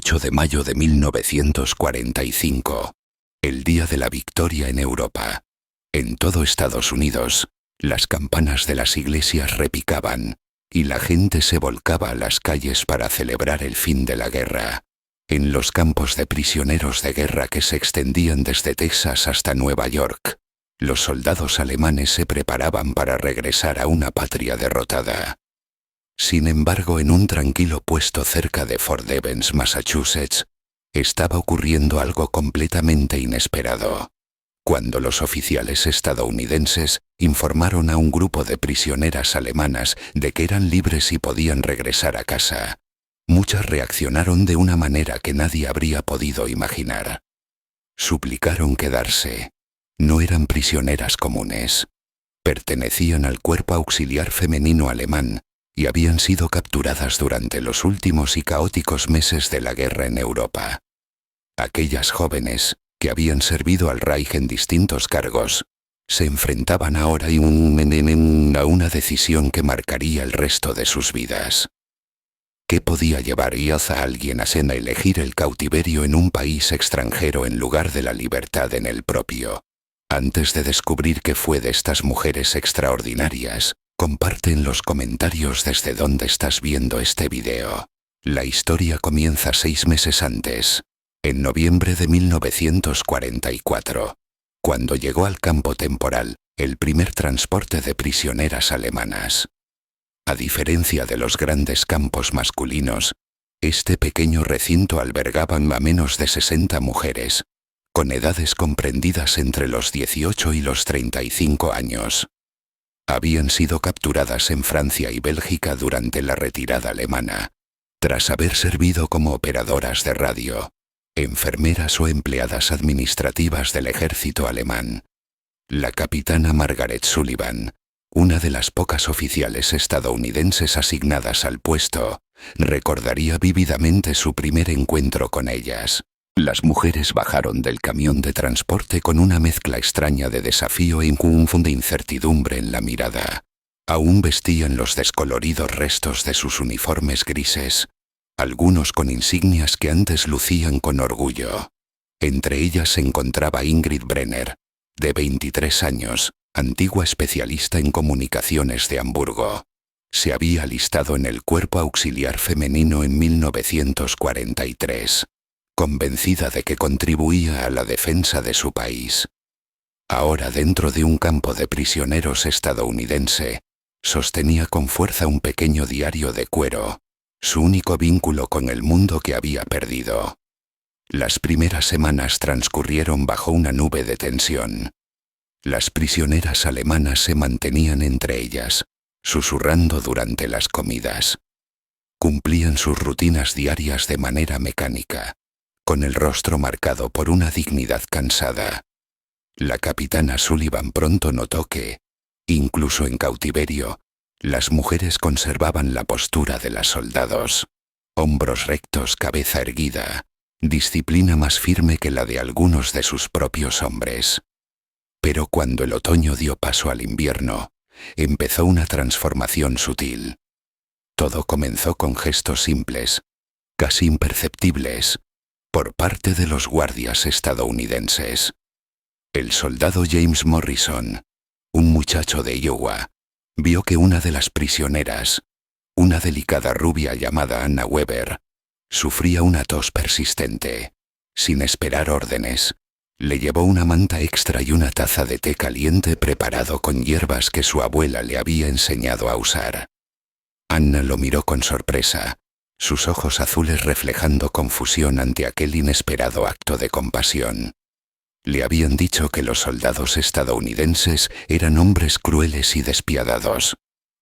8 de mayo de 1945, el día de la victoria en Europa. En todo Estados Unidos, las campanas de las iglesias repicaban, y la gente se volcaba a las calles para celebrar el fin de la guerra. En los campos de prisioneros de guerra que se extendían desde Texas hasta Nueva York, los soldados alemanes se preparaban para regresar a una patria derrotada. Sin embargo, en un tranquilo puesto cerca de Fort Evans, Massachusetts, estaba ocurriendo algo completamente inesperado. Cuando los oficiales estadounidenses informaron a un grupo de prisioneras alemanas de que eran libres y podían regresar a casa, muchas reaccionaron de una manera que nadie habría podido imaginar. Suplicaron quedarse. No eran prisioneras comunes. Pertenecían al Cuerpo Auxiliar Femenino alemán y habían sido capturadas durante los últimos y caóticos meses de la guerra en Europa. Aquellas jóvenes, que habían servido al Reich en distintos cargos, se enfrentaban ahora a una decisión que marcaría el resto de sus vidas. ¿Qué podía llevar a alguien a elegir el cautiverio en un país extranjero en lugar de la libertad en el propio? Antes de descubrir qué fue de estas mujeres extraordinarias, comparte en los comentarios desde dónde estás viendo este video. La historia comienza 6 meses antes, en noviembre de 1944, cuando llegó al campo temporal el primer transporte de prisioneras alemanas. A diferencia de los grandes campos masculinos, este pequeño recinto albergaba a menos de 60 mujeres, con edades comprendidas entre los 18 y los 35 años. Habían sido capturadas en Francia y Bélgica durante la retirada alemana, tras haber servido como operadoras de radio, enfermeras o empleadas administrativas del ejército alemán. La capitana Margaret Sullivan, una de las pocas oficiales estadounidenses asignadas al puesto, recordaría vívidamente su primer encuentro con ellas. Las mujeres bajaron del camión de transporte con una mezcla extraña de desafío e de incertidumbre en la mirada. Aún vestían los descoloridos restos de sus uniformes grises, algunos con insignias que antes lucían con orgullo. Entre ellas se encontraba Ingrid Brenner, de 23 años, antigua especialista en comunicaciones de Hamburgo. Se había alistado en el Cuerpo Auxiliar Femenino en 1943. Convencida de que contribuía a la defensa de su país. Ahora, dentro de un campo de prisioneros estadounidense, sostenía con fuerza un pequeño diario de cuero, su único vínculo con el mundo que había perdido. Las primeras semanas transcurrieron bajo una nube de tensión. Las prisioneras alemanas se mantenían entre ellas, susurrando durante las comidas. Cumplían sus rutinas diarias de manera mecánica, con el rostro marcado por una dignidad cansada. La capitana Sullivan pronto notó que, incluso en cautiverio, las mujeres conservaban la postura de las soldados. Hombros rectos, cabeza erguida, disciplina más firme que la de algunos de sus propios hombres. Pero cuando el otoño dio paso al invierno, empezó una transformación sutil. Todo comenzó con gestos simples, casi imperceptibles, por parte de los guardias estadounidenses. El soldado James Morrison, un muchacho de Iowa, vio que una de las prisioneras, una delicada rubia llamada Anna Weber, sufría una tos persistente. Sin esperar órdenes, le llevó una manta extra y una taza de té caliente preparado con hierbas que su abuela le había enseñado a usar. Anna lo miró con sorpresa, sus ojos azules reflejando confusión ante aquel inesperado acto de compasión. Le habían dicho que los soldados estadounidenses eran hombres crueles y despiadados,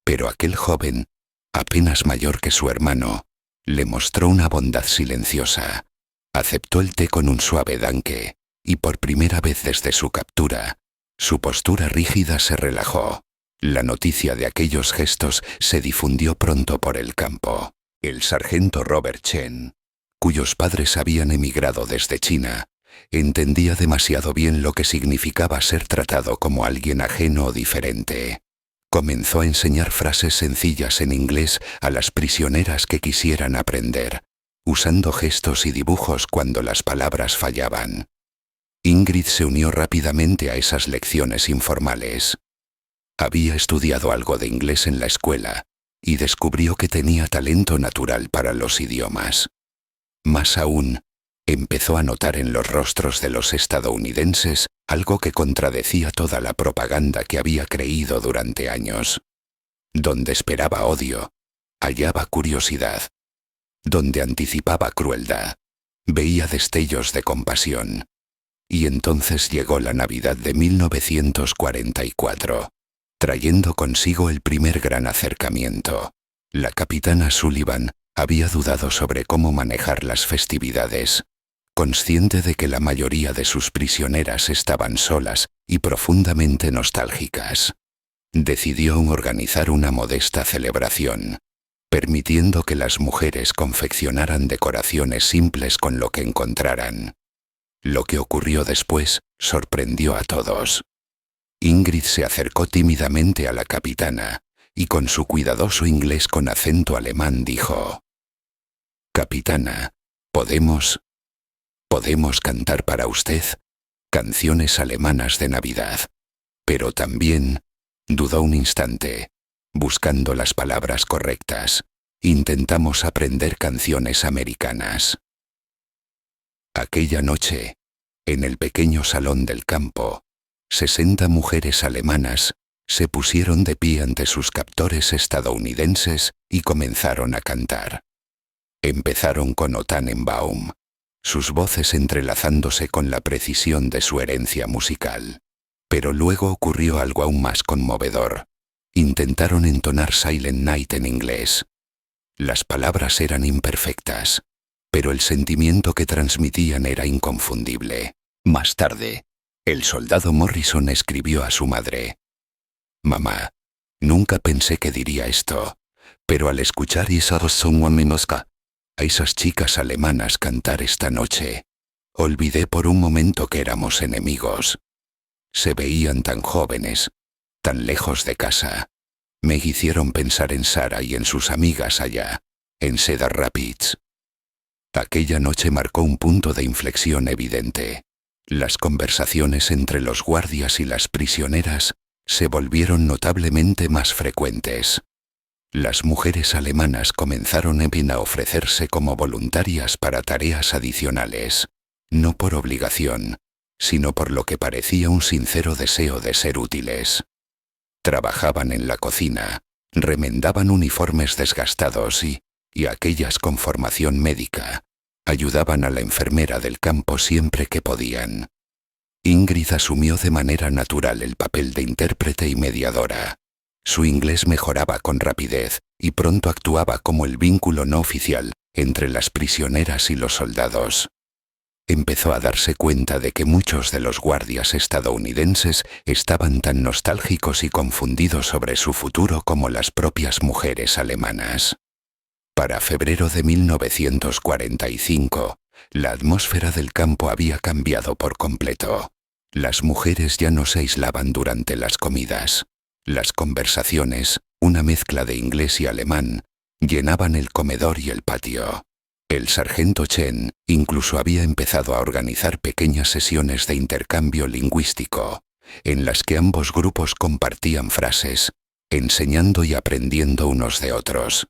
pero aquel joven, apenas mayor que su hermano, le mostró una bondad silenciosa. Aceptó el té con un suave danque, y por primera vez desde su captura, su postura rígida se relajó. La noticia de aquellos gestos se difundió pronto por el campo. El sargento Robert Chen, cuyos padres habían emigrado desde China, entendía demasiado bien lo que significaba ser tratado como alguien ajeno o diferente. Comenzó a enseñar frases sencillas en inglés a las prisioneras que quisieran aprender, usando gestos y dibujos cuando las palabras fallaban. Ingrid se unió rápidamente a esas lecciones informales. Había estudiado algo de inglés en la escuela y descubrió que tenía talento natural para los idiomas. Más aún, empezó a notar en los rostros de los estadounidenses algo que contradecía toda la propaganda que había creído durante años. Donde esperaba odio, hallaba curiosidad. Donde anticipaba crueldad, veía destellos de compasión. Y entonces llegó la Navidad de 1944, trayendo consigo el primer gran acercamiento. La capitana Sullivan había dudado sobre cómo manejar las festividades, consciente de que la mayoría de sus prisioneras estaban solas y profundamente nostálgicas. Decidió organizar una modesta celebración, permitiendo que las mujeres confeccionaran decoraciones simples con lo que encontraran. Lo que ocurrió después sorprendió a todos. Ingrid se acercó tímidamente a la capitana y con su cuidadoso inglés con acento alemán dijo: «Capitana, ¿podemos cantar para usted canciones alemanas de Navidad?» Pero también dudó un instante, buscando las palabras correctas. «Intentamos aprender canciones americanas». Aquella noche, en el pequeño salón del campo, 60 mujeres alemanas se pusieron de pie ante sus captores estadounidenses y comenzaron a cantar. Empezaron con O Tannenbaum, sus voces entrelazándose con la precisión de su herencia musical. Pero luego ocurrió algo aún más conmovedor. Intentaron entonar Silent Night en inglés. Las palabras eran imperfectas, pero el sentimiento que transmitían era inconfundible. Más tarde, el soldado Morrison escribió a su madre: «Mamá, nunca pensé que diría esto, pero al escuchar a esas chicas alemanas cantar esta noche, olvidé por un momento que éramos enemigos. Se veían tan jóvenes, tan lejos de casa. Me hicieron pensar en Sara y en sus amigas allá, en Cedar Rapids». Aquella noche marcó un punto de inflexión evidente. Las conversaciones entre los guardias y las prisioneras se volvieron notablemente más frecuentes. Las mujeres alemanas comenzaron a ofrecerse como voluntarias para tareas adicionales, no por obligación, sino por lo que parecía un sincero deseo de ser útiles. Trabajaban en la cocina, remendaban uniformes desgastados y aquellas con formación médica, ayudaban a la enfermera del campo siempre que podían. Ingrid asumió de manera natural el papel de intérprete y mediadora. Su inglés mejoraba con rapidez y pronto actuaba como el vínculo no oficial entre las prisioneras y los soldados. Empezó a darse cuenta de que muchos de los guardias estadounidenses estaban tan nostálgicos y confundidos sobre su futuro como las propias mujeres alemanas. Para febrero de 1945, la atmósfera del campo había cambiado por completo. Las mujeres ya no se aislaban durante las comidas. Las conversaciones, una mezcla de inglés y alemán, llenaban el comedor y el patio. El sargento Chen incluso había empezado a organizar pequeñas sesiones de intercambio lingüístico, en las que ambos grupos compartían frases, enseñando y aprendiendo unos de otros.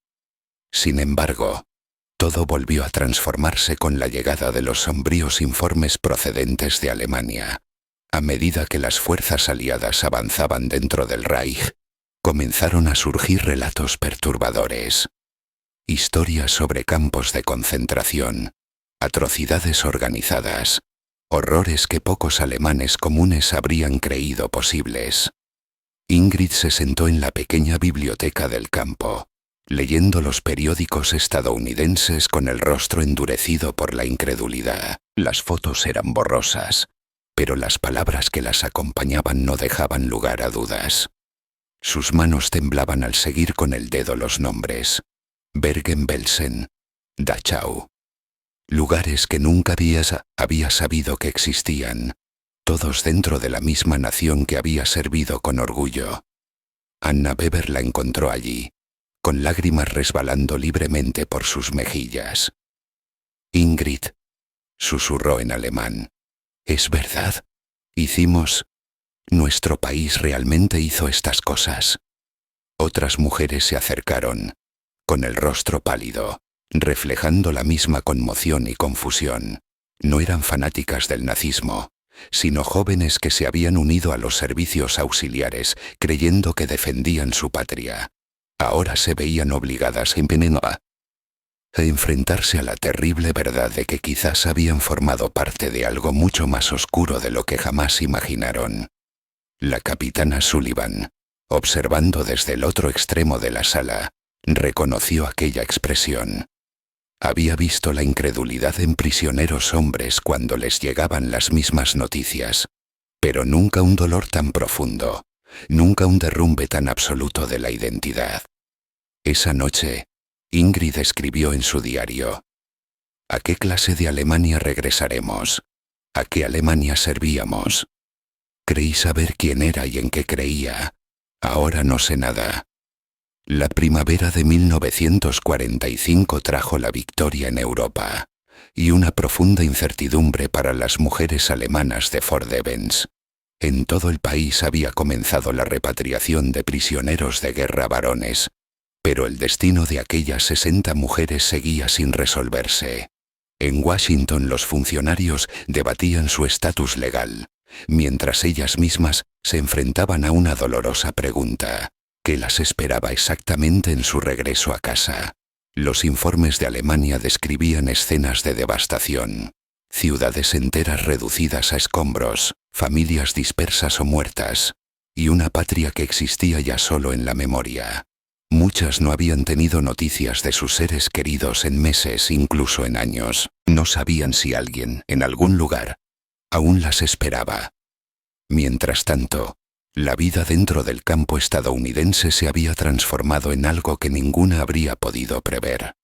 Sin embargo, todo volvió a transformarse con la llegada de los sombríos informes procedentes de Alemania. A medida que las fuerzas aliadas avanzaban dentro del Reich, comenzaron a surgir relatos perturbadores. Historias sobre campos de concentración, atrocidades organizadas, horrores que pocos alemanes comunes habrían creído posibles. Ingrid se sentó en la pequeña biblioteca del campo, leyendo los periódicos estadounidenses con el rostro endurecido por la incredulidad. Las fotos eran borrosas, pero las palabras que las acompañaban no dejaban lugar a dudas. Sus manos temblaban al seguir con el dedo los nombres: Bergen-Belsen, Dachau. Lugares que nunca había sabido que existían, todos dentro de la misma nación que había servido con orgullo. Anna Weber la encontró allí, con lágrimas resbalando libremente por sus mejillas. Ingrid, susurró en alemán. Es verdad. Nuestro país realmente hizo estas cosas. Otras mujeres se acercaron, con el rostro pálido, reflejando la misma conmoción y confusión. No eran fanáticas del nazismo, sino jóvenes que se habían unido a los servicios auxiliares creyendo que defendían su patria. Ahora se veían obligadas a enfrentarse a la terrible verdad de que quizás habían formado parte de algo mucho más oscuro de lo que jamás imaginaron. La capitana Sullivan, observando desde el otro extremo de la sala, reconoció aquella expresión. Había visto la incredulidad en prisioneros hombres cuando les llegaban las mismas noticias, pero nunca un dolor tan profundo, nunca un derrumbe tan absoluto de la identidad. Esa noche, Ingrid escribió en su diario: ¿A qué clase de Alemania regresaremos? ¿A qué Alemania servíamos? Creí saber quién era y en qué creía. Ahora no sé nada. La primavera de 1945 trajo la victoria en Europa, y una profunda incertidumbre para las mujeres alemanas de Fort Devens. En todo el país había comenzado la repatriación de prisioneros de guerra varones, pero el destino de aquellas 60 mujeres seguía sin resolverse. En Washington los funcionarios debatían su estatus legal, mientras ellas mismas se enfrentaban a una dolorosa pregunta: ¿qué las esperaba exactamente en su regreso a casa? Los informes de Alemania describían escenas de devastación, ciudades enteras reducidas a escombros, familias dispersas o muertas, y una patria que existía ya solo en la memoria. Muchas no habían tenido noticias de sus seres queridos en meses, incluso en años. No sabían si alguien, en algún lugar, aún las esperaba. Mientras tanto, la vida dentro del campo estadounidense se había transformado en algo que ninguna habría podido prever.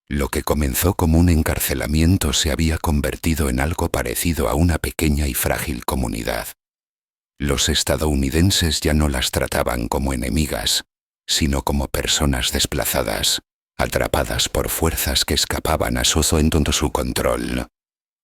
Lo que comenzó como un encarcelamiento se había convertido en algo parecido a una pequeña y frágil comunidad. Los estadounidenses ya no las trataban como enemigas, sino como personas desplazadas, atrapadas por fuerzas que escapaban a su control.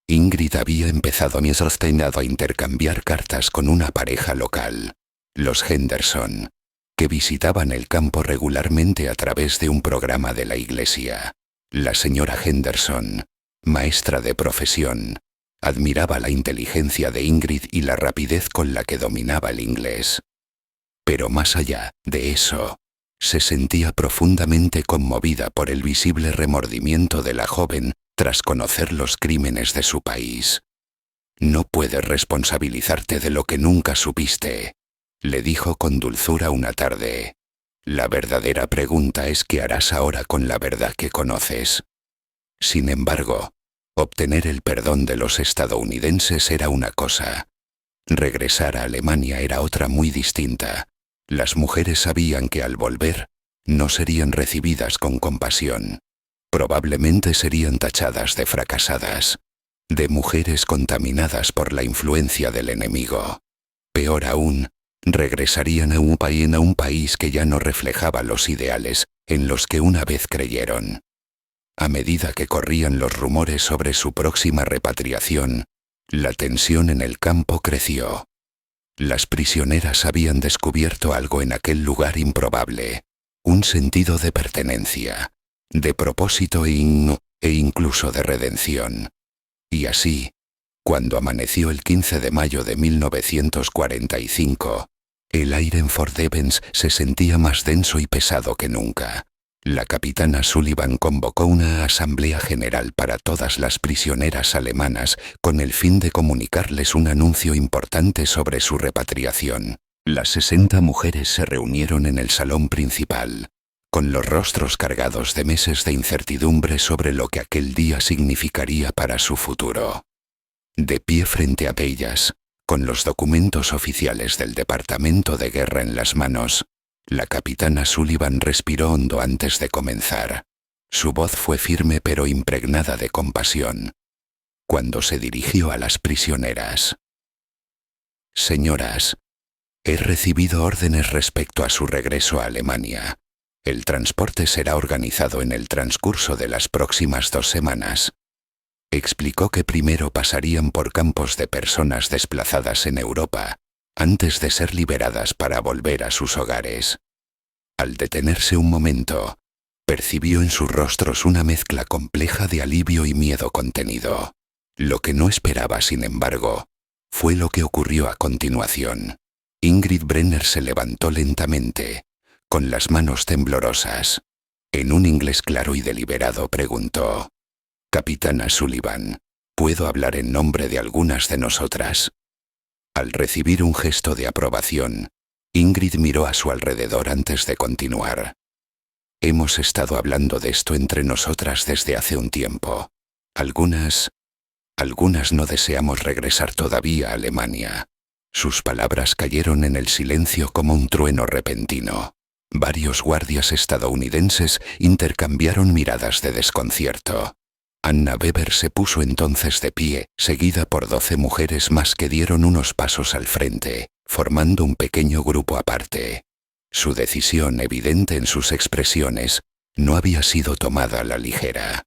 Ingrid había empezado a intercambiar cartas con una pareja local, los Henderson, que visitaban el campo regularmente a través de un programa de la iglesia. La señora Henderson, maestra de profesión, admiraba la inteligencia de Ingrid y la rapidez con la que dominaba el inglés. Pero más allá de eso, se sentía profundamente conmovida por el visible remordimiento de la joven tras conocer los crímenes de su país. «No puedes responsabilizarte de lo que nunca supiste», le dijo con dulzura una tarde. «La verdadera pregunta es qué harás ahora con la verdad que conoces». Sin embargo, obtener el perdón de los estadounidenses era una cosa. Regresar a Alemania era otra muy distinta. Las mujeres sabían que al volver, no serían recibidas con compasión. Probablemente serían tachadas de fracasadas, de mujeres contaminadas por la influencia del enemigo. Peor aún, regresarían a un país que ya no reflejaba los ideales en los que una vez creyeron. A medida que corrían los rumores sobre su próxima repatriación, la tensión en el campo creció. Las prisioneras habían descubierto algo en aquel lugar improbable, un sentido de pertenencia, de propósito e incluso de redención. Y así, cuando amaneció el 15 de mayo de 1945, el aire en Fort Devens se sentía más denso y pesado que nunca. La capitana Sullivan convocó una asamblea general para todas las prisioneras alemanas con el fin de comunicarles un anuncio importante sobre su repatriación. Las 60 mujeres se reunieron en el salón principal, con los rostros cargados de meses de incertidumbre sobre lo que aquel día significaría para su futuro. De pie frente a ellas, con los documentos oficiales del Departamento de Guerra en las manos, la capitana Sullivan respiró hondo antes de comenzar. Su voz fue firme pero impregnada de compasión. Cuando se dirigió a las prisioneras: «Señoras, he recibido órdenes respecto a su regreso a Alemania. El transporte será organizado en el transcurso de las próximas 2 semanas. Explicó que primero pasarían por campos de personas desplazadas en Europa, antes de ser liberadas para volver a sus hogares. Al detenerse un momento, percibió en sus rostros una mezcla compleja de alivio y miedo contenido. Lo que no esperaba, sin embargo, fue lo que ocurrió a continuación. Ingrid Brenner se levantó lentamente, con las manos temblorosas. En un inglés claro y deliberado preguntó: «Capitana Sullivan, ¿puedo hablar en nombre de algunas de nosotras?». Al recibir un gesto de aprobación, Ingrid miró a su alrededor antes de continuar. «Hemos estado hablando de esto entre nosotras desde hace un tiempo. Algunas no deseamos regresar todavía a Alemania». Sus palabras cayeron en el silencio como un trueno repentino. Varios guardias estadounidenses intercambiaron miradas de desconcierto. Anna Weber se puso entonces de pie, seguida por 12 mujeres más que dieron unos pasos al frente, formando un pequeño grupo aparte. Su decisión, evidente en sus expresiones, no había sido tomada a la ligera.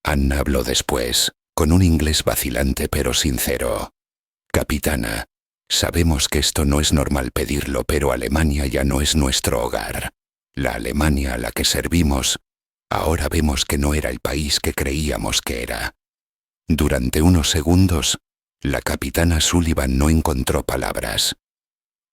Anna habló después, con un inglés vacilante pero sincero. «Capitana, sabemos que esto no es normal pedirlo, pero Alemania ya no es nuestro hogar. La Alemania a la que servimos, ahora vemos que no era el país que creíamos que era». Durante unos segundos, la capitana Sullivan no encontró palabras.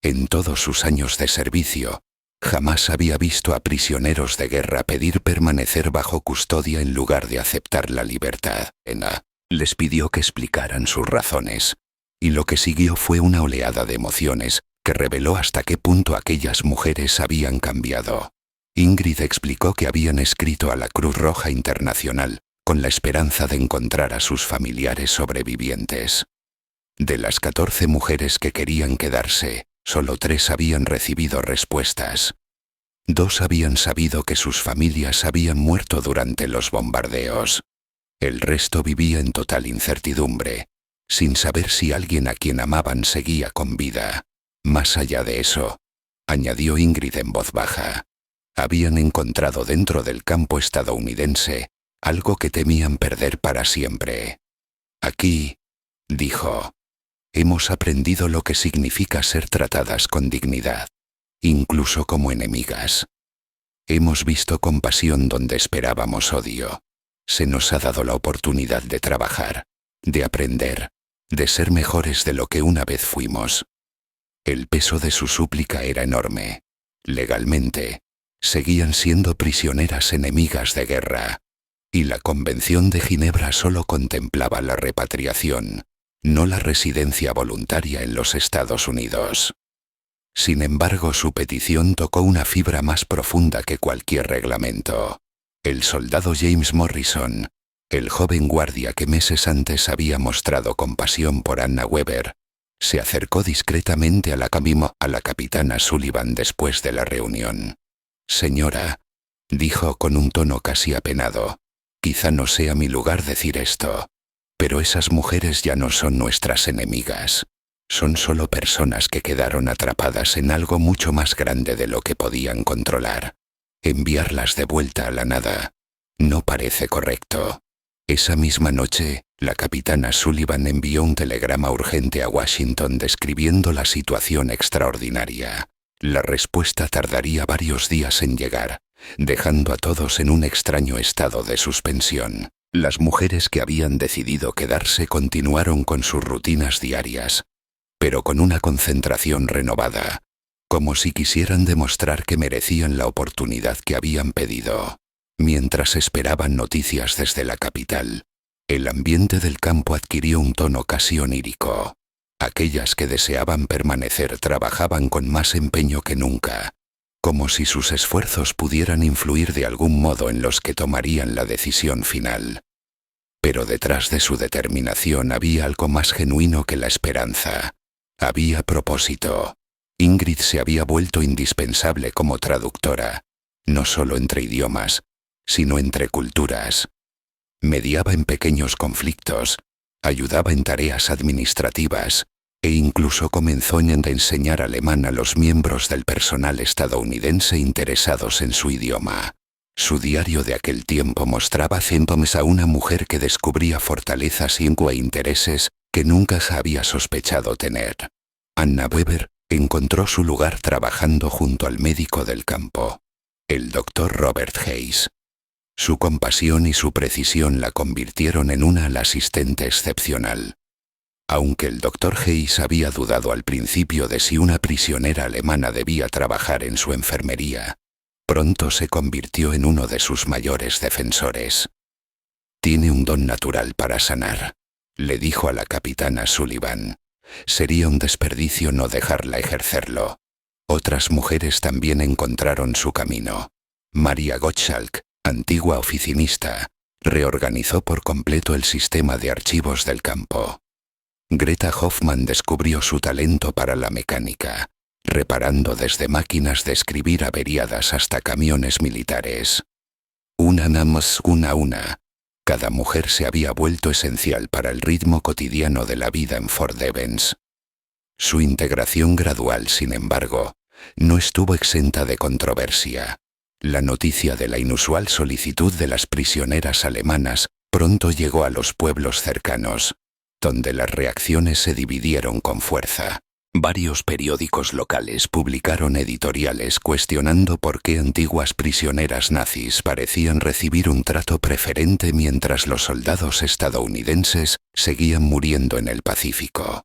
En todos sus años de servicio, jamás había visto a prisioneros de guerra pedir permanecer bajo custodia en lugar de aceptar la libertad. Anna les pidió que explicaran sus razones, y lo que siguió fue una oleada de emociones que reveló hasta qué punto aquellas mujeres habían cambiado. Ingrid explicó que habían escrito a la Cruz Roja Internacional con la esperanza de encontrar a sus familiares sobrevivientes. De las 14 mujeres que querían quedarse, solo 3 habían recibido respuestas. 2 habían sabido que sus familias habían muerto durante los bombardeos. El resto vivía en total incertidumbre, sin saber si alguien a quien amaban seguía con vida. Más allá de eso, añadió Ingrid en voz baja, habían encontrado dentro del campo estadounidense algo que temían perder para siempre. «Aquí», dijo, «hemos aprendido lo que significa ser tratadas con dignidad, incluso como enemigas. Hemos visto compasión donde esperábamos odio. Se nos ha dado la oportunidad de trabajar, de aprender, de ser mejores de lo que una vez fuimos». El peso de su súplica era enorme. Legalmente, seguían siendo prisioneras enemigas de guerra, y la Convención de Ginebra solo contemplaba la repatriación, no la residencia voluntaria en los Estados Unidos. Sin embargo, su petición tocó una fibra más profunda que cualquier reglamento. El soldado James Morrison, el joven guardia que meses antes había mostrado compasión por Anna Weber, se acercó discretamente a la capitana Sullivan después de la reunión. «Señora», dijo con un tono casi apenado, «quizá no sea mi lugar decir esto, pero esas mujeres ya no son nuestras enemigas. Son solo personas que quedaron atrapadas en algo mucho más grande de lo que podían controlar. Enviarlas de vuelta a la nada no parece correcto». Esa misma noche, la capitana Sullivan envió un telegrama urgente a Washington describiendo la situación extraordinaria. La respuesta tardaría varios días en llegar, dejando a todos en un extraño estado de suspensión. Las mujeres que habían decidido quedarse continuaron con sus rutinas diarias, pero con una concentración renovada, como si quisieran demostrar que merecían la oportunidad que habían pedido. Mientras esperaban noticias desde la capital, el ambiente del campo adquirió un tono casi onírico. Aquellas que deseaban permanecer trabajaban con más empeño que nunca, como si sus esfuerzos pudieran influir de algún modo en los que tomarían la decisión final. Pero detrás de su determinación había algo más genuino que la esperanza. Había propósito. Ingrid se había vuelto indispensable como traductora, no solo entre idiomas, sino entre culturas. Mediaba en pequeños conflictos, ayudaba en tareas administrativas, e incluso comenzó a enseñar alemán a los miembros del personal estadounidense interesados en su idioma. Su diario de aquel tiempo mostraba síntomas a una mujer que descubría fortalezas e intereses que nunca se había sospechado tener. Anna Weber encontró su lugar trabajando junto al médico del campo, el Dr. Robert Hayes. Su compasión y su precisión la convirtieron en una asistente excepcional. Aunque el Dr. Hayes había dudado al principio de si una prisionera alemana debía trabajar en su enfermería, pronto se convirtió en uno de sus mayores defensores. «Tiene un don natural para sanar», le dijo a la capitana Sullivan. «Sería un desperdicio no dejarla ejercerlo». Otras mujeres también encontraron su camino. Maria Gottschalk, antigua oficinista, reorganizó por completo el sistema de archivos del campo. Greta Hoffmann descubrió su talento para la mecánica, reparando desde máquinas de escribir averiadas hasta camiones militares. Una más una. Cada mujer se había vuelto esencial para el ritmo cotidiano de la vida en Fort Devens. Su integración gradual, sin embargo, no estuvo exenta de controversia. La noticia de la inusual solicitud de las prisioneras alemanas pronto llegó a los pueblos cercanos, donde las reacciones se dividieron con fuerza. Varios periódicos locales publicaron editoriales cuestionando por qué antiguas prisioneras nazis parecían recibir un trato preferente mientras los soldados estadounidenses seguían muriendo en el Pacífico.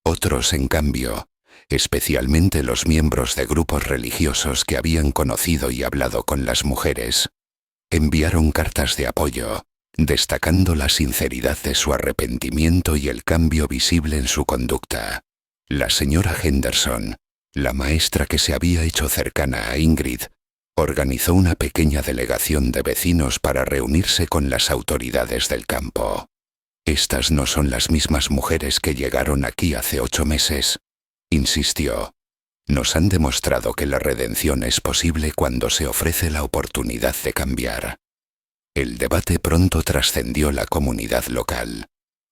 Otros, en cambio, especialmente los miembros de grupos religiosos que habían conocido y hablado con las mujeres, enviaron cartas de apoyo, destacando la sinceridad de su arrepentimiento y el cambio visible en su conducta. La señora Henderson, la maestra que se había hecho cercana a Ingrid, organizó una pequeña delegación de vecinos para reunirse con las autoridades del campo. «Estas no son las mismas mujeres que llegaron aquí hace 8 meses», insistió. «Nos han demostrado que la redención es posible cuando se ofrece la oportunidad de cambiar». El debate pronto trascendió la comunidad local.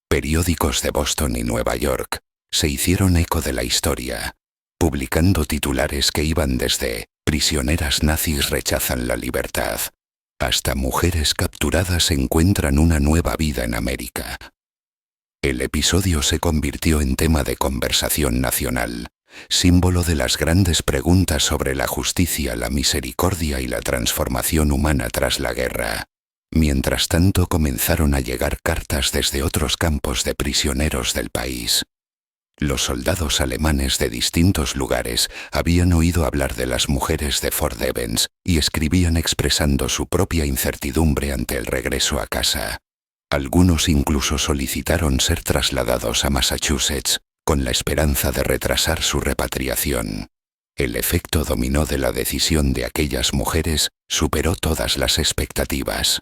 Periódicos de Boston y Nueva York se hicieron eco de la historia, publicando titulares que iban desde «Prisioneras nazis rechazan la libertad» hasta «Mujeres capturadas encuentran una nueva vida en América». El episodio se convirtió en tema de conversación nacional, símbolo de las grandes preguntas sobre la justicia, la misericordia y la transformación humana tras la guerra. Mientras tanto comenzaron a llegar cartas desde otros campos de prisioneros del país. Los soldados alemanes de distintos lugares habían oído hablar de las mujeres de Fort Devens y escribían expresando su propia incertidumbre ante el regreso a casa. Algunos incluso solicitaron ser trasladados a Massachusetts, con la esperanza de retrasar su repatriación. El efecto dominó de la decisión de aquellas mujeres superó todas las expectativas.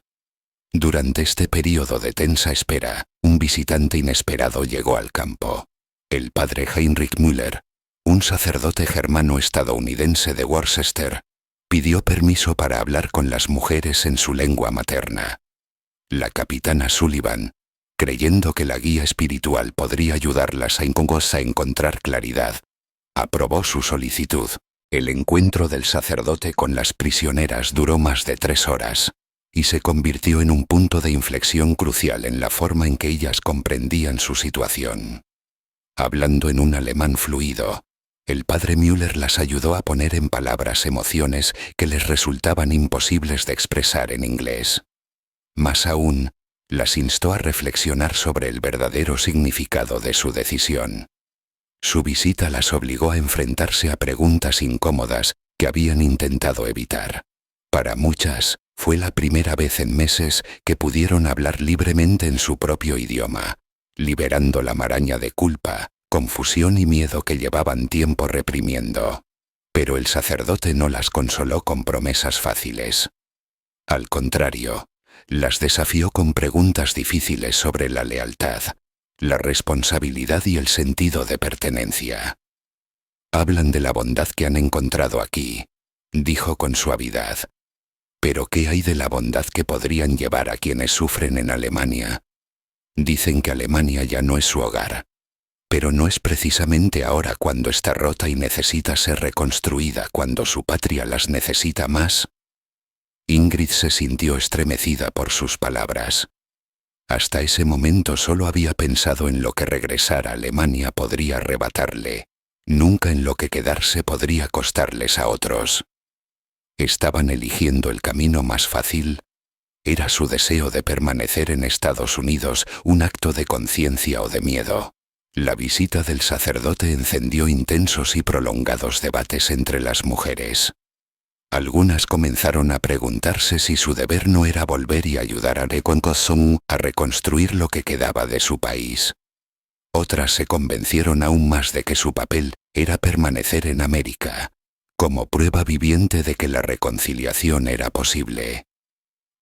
Durante este periodo de tensa espera, un visitante inesperado llegó al campo. El padre Heinrich Müller, un sacerdote germano-estadounidense de Worcester, pidió permiso para hablar con las mujeres en su lengua materna. La capitana Sullivan, creyendo que la guía espiritual podría ayudarlas a encontrar claridad, aprobó su solicitud. El encuentro del sacerdote con las prisioneras duró más de 3 horas, y se convirtió en un punto de inflexión crucial en la forma en que ellas comprendían su situación. Hablando en un alemán fluido, el padre Müller las ayudó a poner en palabras emociones que les resultaban imposibles de expresar en inglés. Más aún, las instó a reflexionar sobre el verdadero significado de su decisión. Su visita las obligó a enfrentarse a preguntas incómodas que habían intentado evitar. Para muchas, fue la primera vez en meses que pudieron hablar libremente en su propio idioma, liberando la maraña de culpa, confusión y miedo que llevaban tiempo reprimiendo. Pero el sacerdote no las consoló con promesas fáciles. Al contrario, las desafió con preguntas difíciles sobre la lealtad, la responsabilidad y el sentido de pertenencia. «Hablan de la bondad que han encontrado aquí», dijo con suavidad. «Pero ¿qué hay de la bondad que podrían llevar a quienes sufren en Alemania? Dicen que Alemania ya no es su hogar. Pero no es precisamente ahora cuando está rota y necesita ser reconstruida cuando su patria las necesita más». Ingrid se sintió estremecida por sus palabras. Hasta ese momento solo había pensado en lo que regresar a Alemania podría arrebatarle, nunca en lo que quedarse podría costarles a otros. Estaban eligiendo el camino más fácil. ¿Era su deseo de permanecer en Estados Unidos un acto de conciencia o de miedo? La visita del sacerdote encendió intensos y prolongados debates entre las mujeres. Algunas comenzaron a preguntarse si su deber no era volver y ayudar a Reconquistion a reconstruir lo que quedaba de su país. Otras se convencieron aún más de que su papel era permanecer en América, como prueba viviente de que la reconciliación era posible.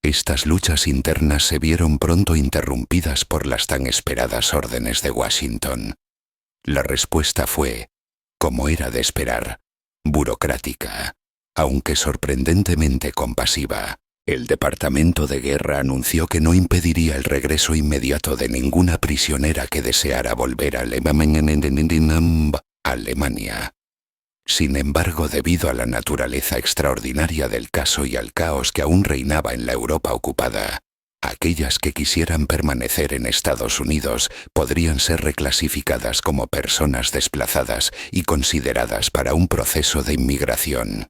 Estas luchas internas se vieron pronto interrumpidas por las tan esperadas órdenes de Washington. La respuesta fue, como era de esperar, burocrática, aunque sorprendentemente compasiva. El Departamento de Guerra anunció que no impediría el regreso inmediato de ninguna prisionera que deseara volver a Alemania. Sin embargo, debido a la naturaleza extraordinaria del caso y al caos que aún reinaba en la Europa ocupada, aquellas que quisieran permanecer en Estados Unidos podrían ser reclasificadas como personas desplazadas y consideradas para un proceso de inmigración.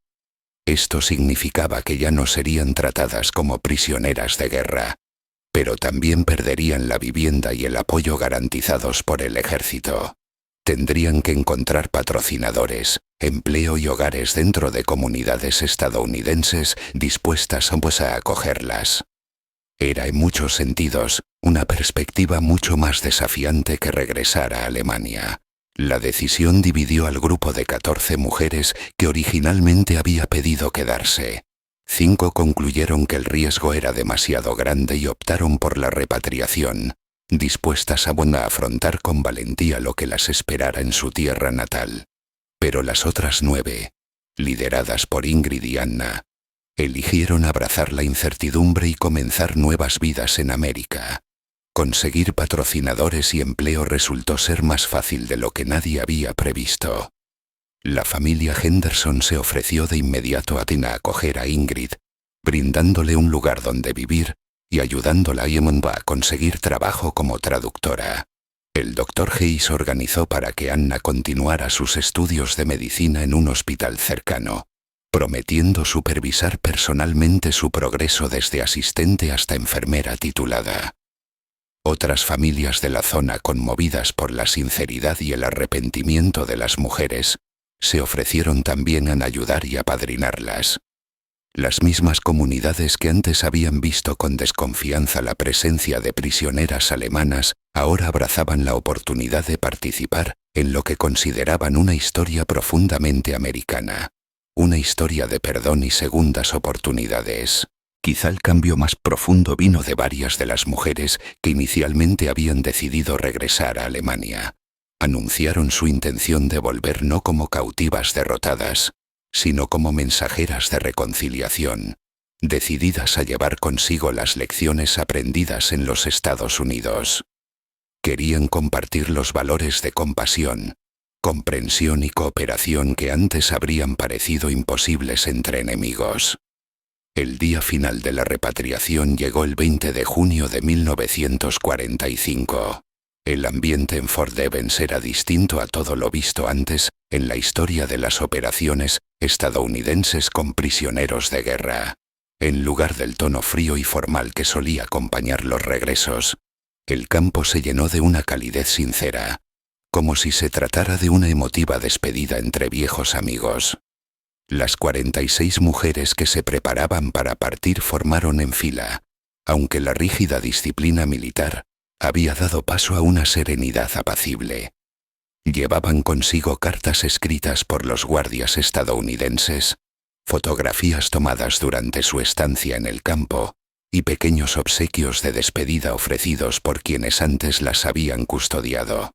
Esto significaba que ya no serían tratadas como prisioneras de guerra, pero también perderían la vivienda y el apoyo garantizados por el ejército. Tendrían que encontrar patrocinadores, empleo y hogares dentro de comunidades estadounidenses dispuestas a acogerlas. Era en muchos sentidos una perspectiva mucho más desafiante que regresar a Alemania. La decisión dividió al grupo de 14 mujeres que originalmente había pedido quedarse. 5 concluyeron que el riesgo era demasiado grande y optaron por la repatriación, dispuestas a afrontar con valentía lo que las esperara en su tierra natal. Pero las otras 9, lideradas por Ingrid y Anna, eligieron abrazar la incertidumbre y comenzar nuevas vidas en América. Conseguir patrocinadores y empleo resultó ser más fácil de lo que nadie había previsto. La familia Henderson se ofreció de inmediato a acoger a Ingrid, brindándole un lugar donde vivir y ayudándola a conseguir trabajo como traductora. El Dr. Hayes organizó para que Anna continuara sus estudios de medicina en un hospital cercano, prometiendo supervisar personalmente su progreso desde asistente hasta enfermera titulada. Otras familias de la zona, conmovidas por la sinceridad y el arrepentimiento de las mujeres, se ofrecieron también a ayudar y apadrinarlas. Las mismas comunidades que antes habían visto con desconfianza la presencia de prisioneras alemanas, ahora abrazaban la oportunidad de participar en lo que consideraban una historia profundamente americana, una historia de perdón y segundas oportunidades. Quizá el cambio más profundo vino de varias de las mujeres que inicialmente habían decidido regresar a Alemania. Anunciaron su intención de volver no como cautivas derrotadas, sino como mensajeras de reconciliación, decididas a llevar consigo las lecciones aprendidas en los Estados Unidos. Querían compartir los valores de compasión, comprensión y cooperación que antes habrían parecido imposibles entre enemigos. El día final de la repatriación llegó el 20 de junio de 1945. El ambiente en Fort Devens era distinto a todo lo visto antes en la historia de las operaciones estadounidenses con prisioneros de guerra. En lugar del tono frío y formal que solía acompañar los regresos, el campo se llenó de una calidez sincera, como si se tratara de una emotiva despedida entre viejos amigos. Las 46 mujeres que se preparaban para partir formaron en fila, aunque la rígida disciplina militar había dado paso a una serenidad apacible. Llevaban consigo cartas escritas por los guardias estadounidenses, fotografías tomadas durante su estancia en el campo y pequeños obsequios de despedida ofrecidos por quienes antes las habían custodiado.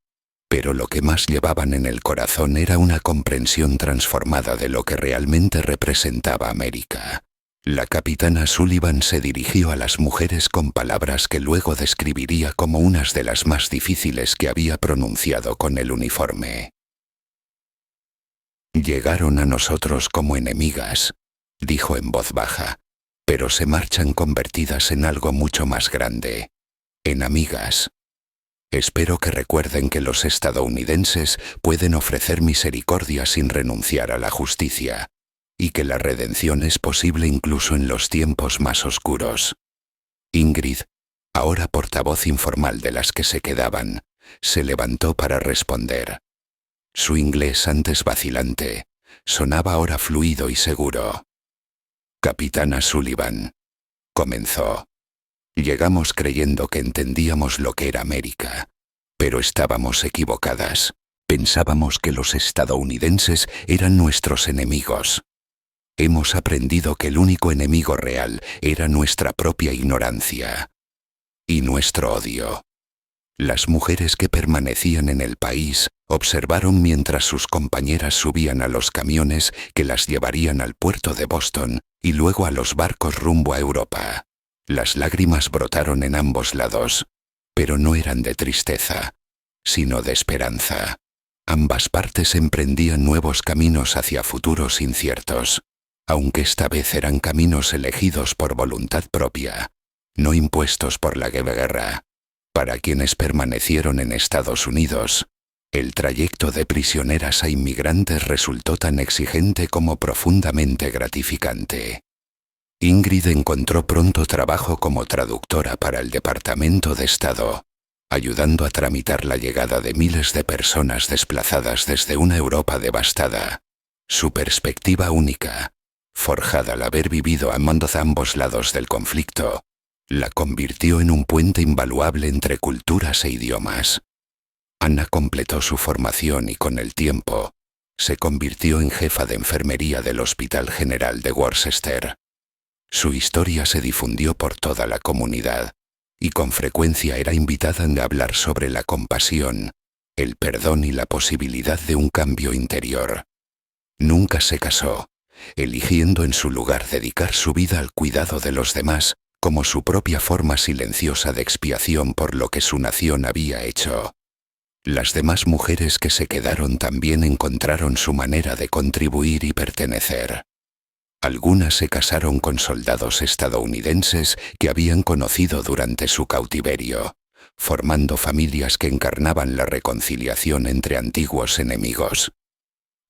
Pero lo que más llevaban en el corazón era una comprensión transformada de lo que realmente representaba América. La capitana Sullivan se dirigió a las mujeres con palabras que luego describiría como unas de las más difíciles que había pronunciado con el uniforme. «Llegaron a nosotros como enemigas», dijo en voz baja, pero se marchan convertidas en algo mucho más grande, en amigas. Espero que recuerden que los estadounidenses pueden ofrecer misericordia sin renunciar a la justicia, y que la redención es posible incluso en los tiempos más oscuros. Ingrid, ahora portavoz informal de las que se quedaban, se levantó para responder. Su inglés, antes vacilante, sonaba ahora fluido y seguro. Capitana Sullivan, comenzó. Llegamos creyendo que entendíamos lo que era América, pero estábamos equivocadas. Pensábamos que los estadounidenses eran nuestros enemigos. Hemos aprendido que el único enemigo real era nuestra propia ignorancia y nuestro odio. Las mujeres que permanecían en el país observaron mientras sus compañeras subían a los camiones que las llevarían al puerto de Boston y luego a los barcos rumbo a Europa. Las lágrimas brotaron en ambos lados, pero no eran de tristeza, sino de esperanza. Ambas partes emprendían nuevos caminos hacia futuros inciertos, aunque esta vez eran caminos elegidos por voluntad propia, no impuestos por la guerra. Para quienes permanecieron en Estados Unidos, el trayecto de prisioneras a inmigrantes resultó tan exigente como profundamente gratificante. Ingrid encontró pronto trabajo como traductora para el Departamento de Estado, ayudando a tramitar la llegada de miles de personas desplazadas desde una Europa devastada. Su perspectiva única, forjada al haber vivido a ambos lados del conflicto, la convirtió en un puente invaluable entre culturas e idiomas. Anna completó su formación y con el tiempo, se convirtió en jefa de enfermería del Hospital General de Worcester. Su historia se difundió por toda la comunidad, y con frecuencia era invitada a hablar sobre la compasión, el perdón y la posibilidad de un cambio interior. Nunca se casó, eligiendo en su lugar dedicar su vida al cuidado de los demás, como su propia forma silenciosa de expiación por lo que su nación había hecho. Las demás mujeres que se quedaron también encontraron su manera de contribuir y pertenecer. Algunas se casaron con soldados estadounidenses que habían conocido durante su cautiverio, formando familias que encarnaban la reconciliación entre antiguos enemigos.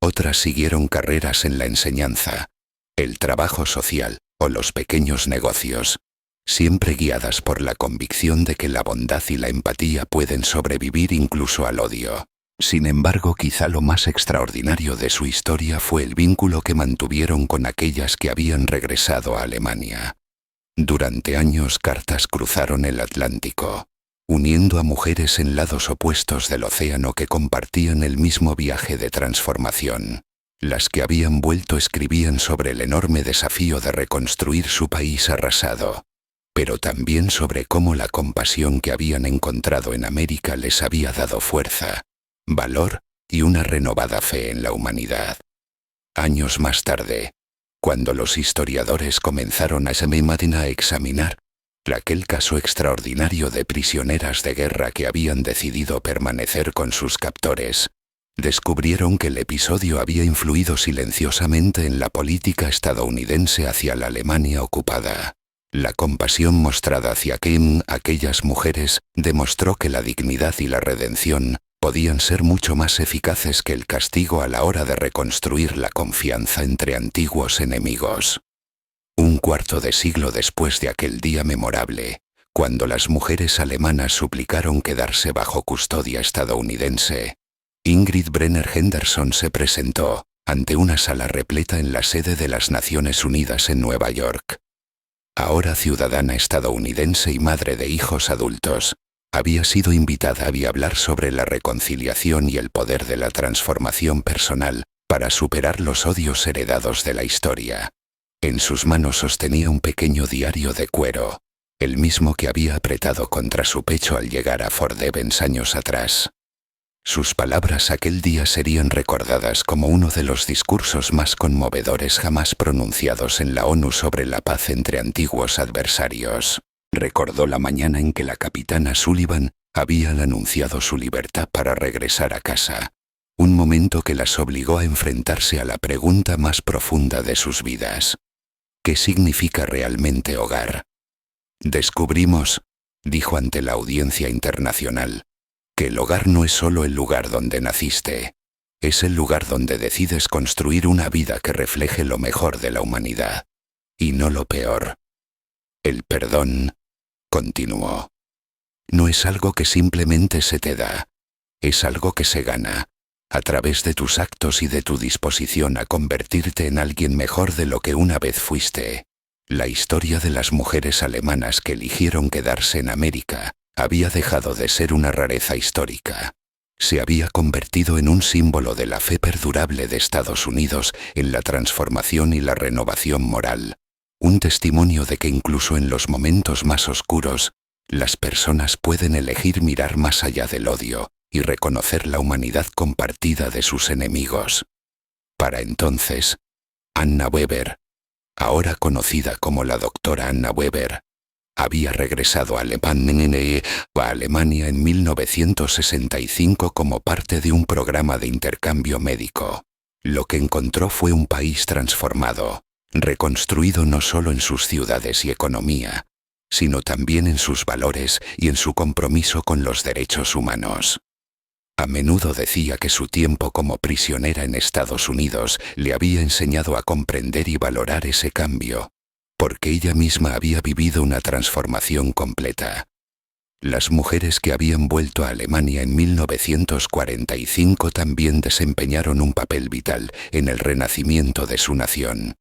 Otras siguieron carreras en la enseñanza, el trabajo social o los pequeños negocios, siempre guiadas por la convicción de que la bondad y la empatía pueden sobrevivir incluso al odio. Sin embargo, quizá lo más extraordinario de su historia fue el vínculo que mantuvieron con aquellas que habían regresado a Alemania. Durante años cartas cruzaron el Atlántico, uniendo a mujeres en lados opuestos del océano que compartían el mismo viaje de transformación. Las que habían vuelto escribían sobre el enorme desafío de reconstruir su país arrasado, pero también sobre cómo la compasión que habían encontrado en América les había dado fuerza, valor y una renovada fe en la humanidad. Años más tarde, cuando los historiadores comenzaron a examinar aquel caso extraordinario de prisioneras de guerra que habían decidido permanecer con sus captores, descubrieron que el episodio había influido silenciosamente en la política estadounidense hacia la Alemania ocupada. La compasión mostrada hacia aquellas mujeres demostró que la dignidad y la redención podían ser mucho más eficaces que el castigo a la hora de reconstruir la confianza entre antiguos enemigos. Un cuarto de siglo después de aquel día memorable, cuando las mujeres alemanas suplicaron quedarse bajo custodia estadounidense, Ingrid Brenner Henderson se presentó ante una sala repleta en la sede de las Naciones Unidas en Nueva York. Ahora ciudadana estadounidense y madre de hijos adultos, había sido invitada a hablar sobre la reconciliación y el poder de la transformación personal para superar los odios heredados de la historia. En sus manos sostenía un pequeño diario de cuero, el mismo que había apretado contra su pecho al llegar a Fort Devens años atrás. Sus palabras aquel día serían recordadas como uno de los discursos más conmovedores jamás pronunciados en la ONU sobre la paz entre antiguos adversarios. Recordó la mañana en que la capitana Sullivan había anunciado su libertad para regresar a casa, un momento que las obligó a enfrentarse a la pregunta más profunda de sus vidas. ¿Qué significa realmente hogar? Descubrimos, dijo ante la audiencia internacional, que el hogar no es solo el lugar donde naciste, es el lugar donde decides construir una vida que refleje lo mejor de la humanidad, y no lo peor. El perdón, continuó, no es algo que simplemente se te da, es algo que se gana, a través de tus actos y de tu disposición a convertirte en alguien mejor de lo que una vez fuiste. La historia de las mujeres alemanas que eligieron quedarse en América había dejado de ser una rareza histórica. Se había convertido en un símbolo de la fe perdurable de Estados Unidos en la transformación y la renovación moral. Un testimonio de que incluso en los momentos más oscuros, las personas pueden elegir mirar más allá del odio y reconocer la humanidad compartida de sus enemigos. Para entonces, Anna Weber, ahora conocida como la doctora Anna Weber, había regresado a Alemania en 1965 como parte de un programa de intercambio médico. Lo que encontró fue un país transformado, reconstruido no solo en sus ciudades y economía, sino también en sus valores y en su compromiso con los derechos humanos. A menudo decía que su tiempo como prisionera en Estados Unidos le había enseñado a comprender y valorar ese cambio, porque ella misma había vivido una transformación completa. Las mujeres que habían vuelto a Alemania en 1945 también desempeñaron un papel vital en el renacimiento de su nación.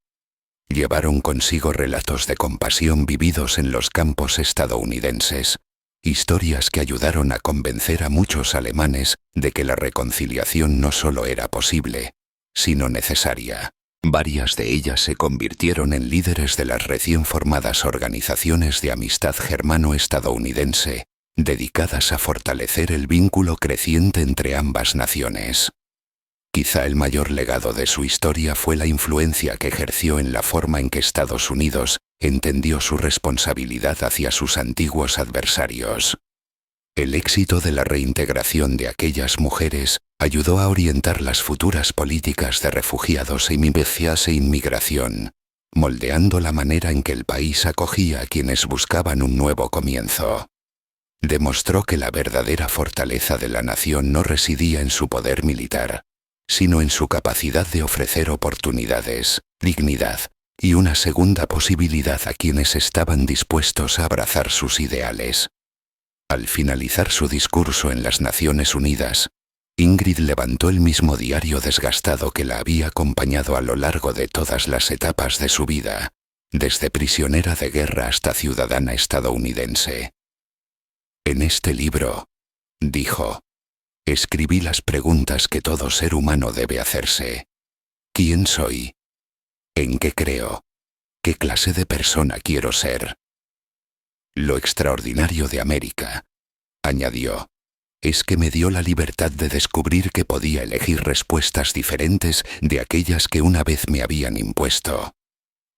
Llevaron consigo relatos de compasión vividos en los campos estadounidenses, historias que ayudaron a convencer a muchos alemanes de que la reconciliación no solo era posible, sino necesaria. Varias de ellas se convirtieron en líderes de las recién formadas organizaciones de amistad germano-estadounidense, dedicadas a fortalecer el vínculo creciente entre ambas naciones. Quizá el mayor legado de su historia fue la influencia que ejerció en la forma en que Estados Unidos entendió su responsabilidad hacia sus antiguos adversarios. El éxito de la reintegración de aquellas mujeres ayudó a orientar las futuras políticas de refugiados e inmigración, moldeando la manera en que el país acogía a quienes buscaban un nuevo comienzo. Demostró que la verdadera fortaleza de la nación no residía en su poder militar, sino en su capacidad de ofrecer oportunidades, dignidad y una segunda posibilidad a quienes estaban dispuestos a abrazar sus ideales. Al finalizar su discurso en las Naciones Unidas, Ingrid levantó el mismo diario desgastado que la había acompañado a lo largo de todas las etapas de su vida, desde prisionera de guerra hasta ciudadana estadounidense. En este libro, dijo, escribí las preguntas que todo ser humano debe hacerse. ¿Quién soy? ¿En qué creo? ¿Qué clase de persona quiero ser? Lo extraordinario de América, añadió, es que me dio la libertad de descubrir que podía elegir respuestas diferentes de aquellas que una vez me habían impuesto.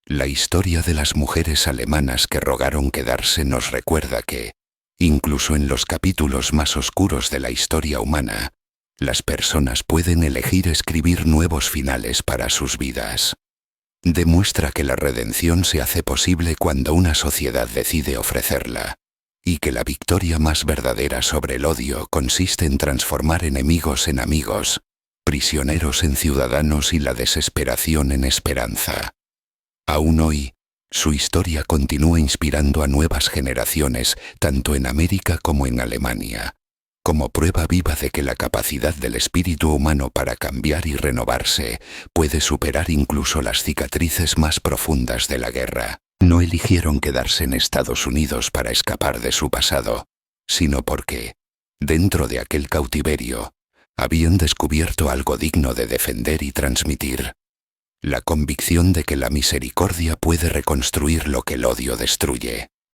La historia de las mujeres alemanas que rogaron quedarse nos recuerda que, incluso en los capítulos más oscuros de la historia humana, las personas pueden elegir escribir nuevos finales para sus vidas. Demuestra que la redención se hace posible cuando una sociedad decide ofrecerla, y que la victoria más verdadera sobre el odio consiste en transformar enemigos en amigos, prisioneros en ciudadanos y la desesperación en esperanza. Aún hoy, su historia continúa inspirando a nuevas generaciones, tanto en América como en Alemania, como prueba viva de que la capacidad del espíritu humano para cambiar y renovarse puede superar incluso las cicatrices más profundas de la guerra. No eligieron quedarse en Estados Unidos para escapar de su pasado, sino porque, dentro de aquel cautiverio, habían descubierto algo digno de defender y transmitir: la convicción de que la misericordia puede reconstruir lo que el odio destruye.